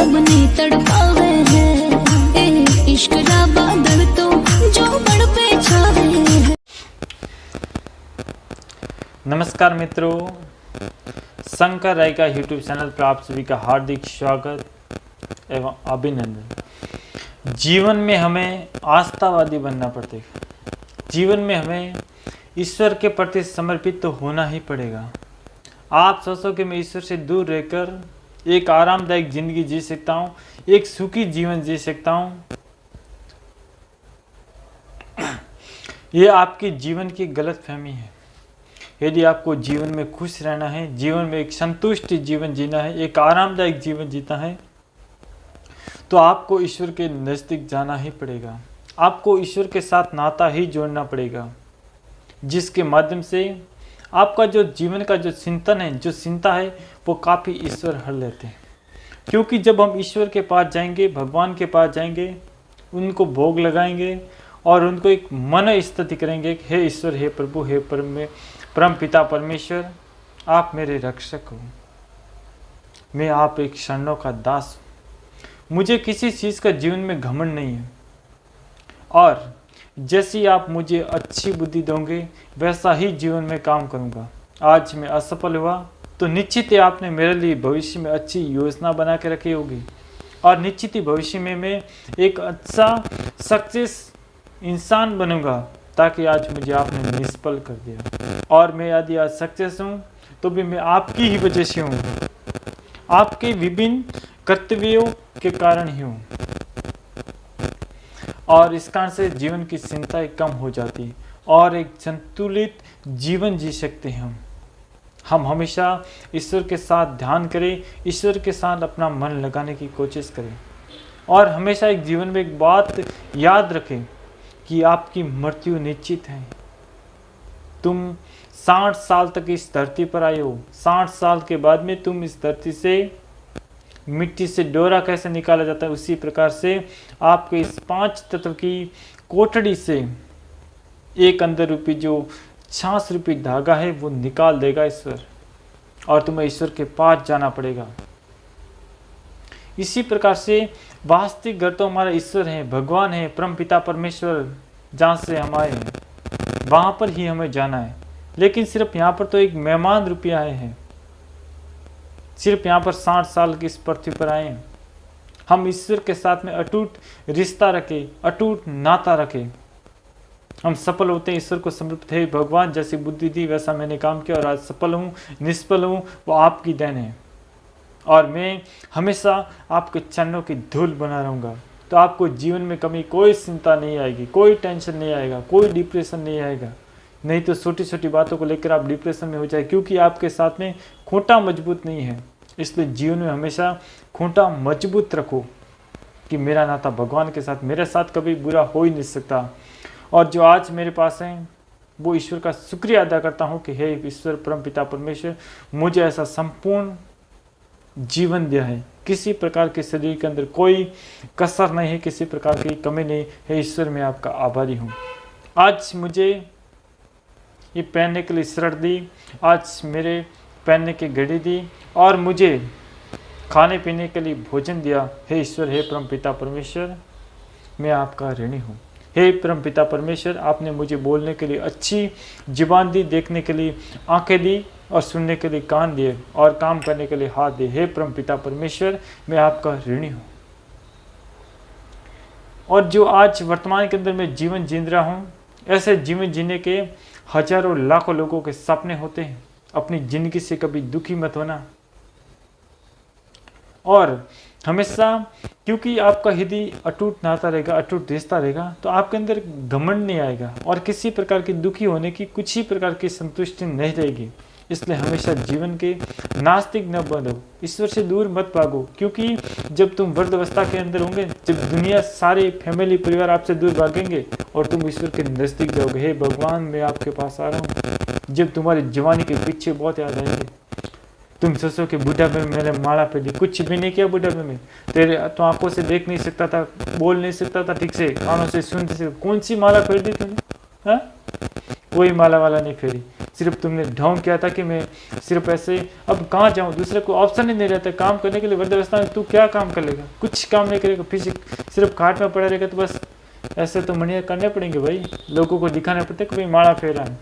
मने तड़पावे है, ए इश्क रा बादल तो जो बड़ पे छावे है। नमस्कार मित्रों, शंकर राय का यूट्यूब चैनल पर आप सभी का हार्दिक स्वागत एवं अभिनंदन। जीवन में हमें आस्थावादी बनना पड़ेगा। जीवन में हमें ईश्वर के प्रति समर्पित तो होना ही पड़ेगा। आप सोचो कि मैं ईश्वर से दूर रहकर एक आरामदायक जिंदगी जी सकता हूँ, एक सुखी जीवन जी सकता हूँ। ये आपकी जीवन की गलतफहमी है। यदि आपको जीवन में खुश रहना है, जीवन में एक संतुष्ट जीवन जीना है, एक आरामदायक जीवन जीना है, तो आपको ईश्वर के नज़दीक जाना ही पड़ेगा। आपको ईश्वर के साथ नाता ही जोड़ना पड़ेगा, जिसके माध्यम से आपका जो जीवन का जो चिंतन है, जो चिंता है, वो काफ़ी ईश्वर हर लेते हैं। क्योंकि जब हम ईश्वर के पास जाएंगे, भगवान के पास जाएंगे, उनको भोग लगाएंगे और उनको एक मन स्तुति करेंगे, हे ईश्वर, हे प्रभु, हे परम पिता परमेश्वर, आप मेरे रक्षक हो, मैं आप एक क्षणों का दास हूँ, मुझे किसी चीज़ का जीवन में घमंड नहीं है, और जैसी आप मुझे अच्छी बुद्धि दोगे वैसा ही जीवन में काम करूँगा। आज मैं असफल हुआ तो निश्चित ही आपने मेरे लिए भविष्य में अच्छी योजना बना के रखी होगी, और निश्चित ही भविष्य में मैं एक अच्छा सक्सेस इंसान बनूंगा, ताकि आज मुझे आपने निष्फल कर दिया। और मैं यदि आज सक्सेस हूँ तो भी मैं आपकी ही वजह से हूँ, आपके विभिन्न कर्तव्यों के कारण ही हूँ, और इस कारण से जीवन की चिंताएं कम हो जाती और एक संतुलित जीवन जी सकते हैं। हम हमेशा ईश्वर के साथ ध्यान करें, ईश्वर के साथ अपना मन लगाने की कोशिश करें, और हमेशा एक जीवन में एक बात याद रखें कि आपकी मृत्यु निश्चित है। तुम 60 साल तक इस धरती पर आए हो, 60 साल के बाद में तुम इस धरती से, मिट्टी से डोरा कैसे निकाला जाता है, उसी प्रकार से आपके इस 5 तत्व की कोठड़ी से एक अंदर रूपी जो 66 रूपी धागा है वो निकाल देगा ईश्वर, और तुम्हें ईश्वर के पास जाना पड़ेगा। इसी प्रकार से वास्तविक घर तो हमारा ईश्वर है, भगवान है, परम पिता परमेश्वर, जहाँ से हम आए हैं वहाँ पर ही हमें जाना है। लेकिन सिर्फ यहाँ पर तो एक मेहमान रूपी आए हैं, सिर्फ यहाँ पर 60 साल की इस पृथ्वी पर आए हैं। हम ईश्वर के साथ में अटूट रिश्ता रखें, अटूट नाता रखें। हम सफल होते हैं ईश्वर को समर्पित है, भगवान जैसी बुद्धि दी वैसा मैंने काम किया और आज सफल हूँ, निष्फल हूँ, वो आपकी देन है, और मैं हमेशा आपके चरणों की धूल बना रहूँगा। तो आपको जीवन में कमी कोई चिंता नहीं आएगी, कोई टेंशन नहीं आएगा, कोई डिप्रेशन नहीं आएगा। नहीं तो छोटी छोटी बातों को लेकर आप डिप्रेशन में हो जाए, क्योंकि आपके साथ में खूंटा मजबूत नहीं है। इसलिए जीवन में हमेशा खूंटा मजबूत रखो कि मेरा नाता भगवान के साथ, मेरे साथ कभी बुरा हो ही नहीं सकता। और जो आज मेरे पास है वो ईश्वर का शुक्रिया अदा करता हूँ कि हे ईश्वर परम पिता परमेश्वर, मुझे ऐसा संपूर्ण जीवन दिया है, किसी प्रकार के शरीर के अंदर कोई कसर नहीं है, किसी प्रकार की कमी नहीं है। ईश्वर मैं आपका आभारी हूँ। आज मुझे ये पहनने के लिए शर्ट दी, आज मेरे पहनने की घड़ी दी, और मुझे खाने पीने के लिए भोजन दिया। हे ईश्वर, हे परम पिता परमेश्वर, मैं आपका ऋणी हूँ। हे परम पिता परमेश्वर, आपने मुझे बोलने के लिए अच्छी जुबान दी, देखने के लिए आंखें दी, और सुनने के लिए कान दिए, और काम करने के लिए हाथ दिए। हे परम पिता परमेश्वर, मैं आपका ऋणी हूँ। और जो आज वर्तमान के अंदर मैं जीवन जी रहा हूँ, ऐसे जीवन जीने के हजारों लाखों लोगों के सपने होते हैं। अपनी जिंदगी से कभी दुखी मत होना, और हमेशा, क्योंकि आपका यदि अटूट नाता रहेगा, अटूट रिश्ता रहेगा, तो आपके अंदर घमंड नहीं आएगा, और किसी प्रकार की दुखी होने की कुछ ही प्रकार की संतुष्टि नहीं रहेगी। इसलिए हमेशा जीवन के नास्तिक न बनो, ईश्वर से दूर मत भागो, क्योंकि जब तुम वृद्धावस्था के अंदर होंगे, जब दुनिया सारे फैमिली परिवार आपसे दूर भागेंगे और तुम ईश्वर के नजदीक जाओगे, हे भगवान मैं आपके पास आ रहा हूँ, जब तुम्हारी जवानी के पीछे बहुत याद आएंगे, तुम सोचो कि बुढ़ापे में मैंने माला पहनी, कुछ भी नहीं किया बुढ़ापे में, तेरे तो आंखों से देख नहीं सकता था, बोल नहीं सकता था ठीक से, कानों से सुन नहीं सकता, कौन सी माला पहन दी तुमने, हाँ? वही माला वाला ने फेरी। सिर्फ तुमने ढोंग किया था कि मैं सिर्फ ऐसे, अब कहाँ जाऊँ, दूसरे को ऑप्शन ही नहीं रहता काम करने के लिए। वृद्धावस्था में तू क्या काम कर लेगा, कुछ काम नहीं करेगा, फिर सिर्फ खाट में पड़ा रहेगा। तो बस ऐसे तो मणिया करने पड़ेंगे भाई, लोगों को दिखाना पड़ता है कि भाई माला फेरा है।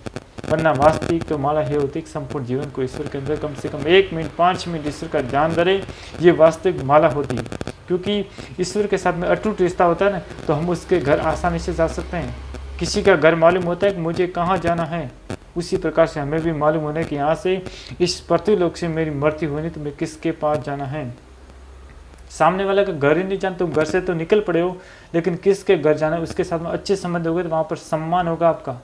वरना वास्तविक तो माला है होती संपूर्ण जीवन को ईश्वर के अंदर कम से कम 1 मिनट 5 मिनट ईश्वर का ध्यान धरे, ये वास्तविक माला होती है। क्योंकि ईश्वर के साथ में अटूट रिश्ता होता है ना, तो हम उसके घर आसानी से जा सकते हैं। किसी का घर मालूम होता है कि मुझे कहाँ जाना है, उसी प्रकार से हमें भी मालूम होना है कि यहाँ से इस पृथ्वीलोक से मेरी मृत्यु होनी तो मैं किसके पास जाना है। सामने वाला का घर ही नहीं जानते, तुम घर से तो निकल पड़े हो, लेकिन किसके घर जाना है, उसके साथ में अच्छे संबंध होंगे तो वहाँ पर सम्मान होगा आपका,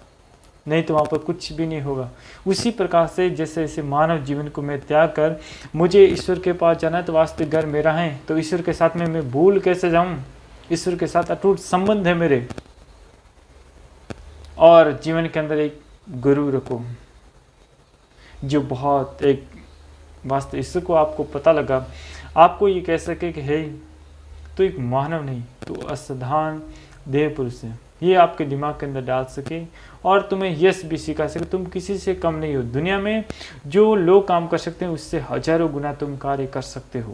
नहीं तो वहाँ पर कुछ भी नहीं होगा। उसी प्रकार से जैसे जैसे मानव जीवन को मैं त्याग कर मुझे ईश्वर के पास जाना है, तो वास्तविक घर मेरा है, तो ईश्वर के साथ में मैं भूल कैसे जाऊँ। ईश्वर के साथ अटूट संबंध है मेरे। और जीवन के अंदर एक गुरु रखो जो बहुत एक वास्तव ईश्वर को आपको पता लगा, आपको ये कह सके कि हे तो एक मानव नहीं, तो असाधारण देव पुरुष है, ये आपके दिमाग के अंदर डाल सके और तुम्हें यश भी सिखा सके तुम किसी से कम नहीं हो। दुनिया में जो लोग काम कर सकते हैं उससे हजारों गुना तुम कार्य कर सकते हो,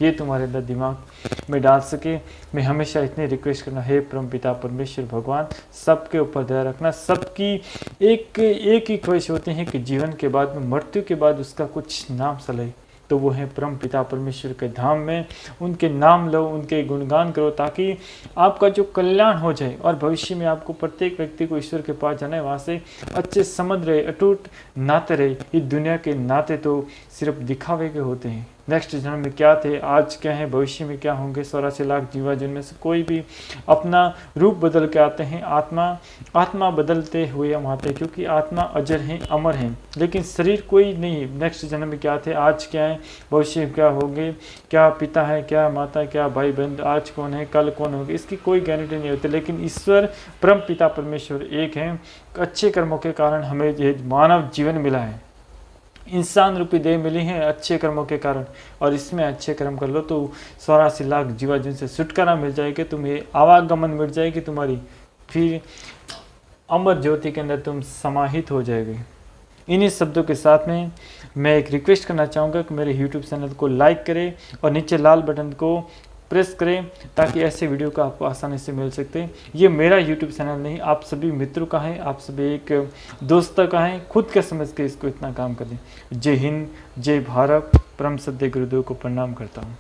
ये तुम्हारे अंदर दिमाग में डाल सके। मैं हमेशा इतनी रिक्वेस्ट करना, हे परम पिता परमेश्वर भगवान, सबके ऊपर दया रखना। सबकी एक ही ख्वाहिश होती है कि जीवन के बाद में, मृत्यु के बाद उसका कुछ नाम चले, तो वो है परम पिता परमेश्वर के धाम में उनके नाम लो, उनके गुणगान करो, ताकि आपका जो कल्याण हो जाए और भविष्य में आपको प्रत्येक व्यक्ति को ईश्वर के पास जाना है, वहाँ से अच्छे समझ रहे, अटूट नाते रहे। ये दुनिया के नाते तो सिर्फ दिखावे के होते हैं। नेक्स्ट जन्म में क्या थे, आज क्या है, भविष्य में क्या होंगे। 84 लाख जीवा जिनमें से कोई भी अपना रूप बदल के आते हैं, आत्मा बदलते हुए हम आते हैं, क्योंकि आत्मा अजर है, अमर है, लेकिन शरीर कोई नहीं है। नेक्स्ट जन्म में क्या थे, आज क्या है, भविष्य में क्या होंगे, क्या पिता है, क्या माता है, क्या भाई बहन, आज कौन है, कल कौन होंगे, इसकी कोई गारंटी नहीं होती। लेकिन ईश्वर परम पिता परमेश्वर एक है। अच्छे कर्मों के कारण हमें ये मानव जीवन मिला है, इंसान रूपी देह मिली है अच्छे कर्मों के कारण, और इसमें अच्छे कर्म कर लो तो 84 लाख जीवा जिनसे छुटकारा मिल जाएगा, तुम्हें आवागमन मिल जाएगी तुम्हारी, फिर अमर ज्योति के अंदर तुम समाहित हो जाएगे। इन्हीं शब्दों के साथ में मैं एक रिक्वेस्ट करना चाहूँगा कि मेरे यूट्यूब चैनल को लाइक करें और नीचे लाल बटन को प्रेस करें, ताकि ऐसे वीडियो का आपको आसानी से मिल सकते हैं। ये मेरा यूट्यूब चैनल नहीं, आप सभी मित्रों का है, आप सभी एक दोस्त का है, खुद का समझ के इसको इतना काम करें। जय हिंद, जय भारत। परम सत्य गुरुदेव को प्रणाम करता हूँ।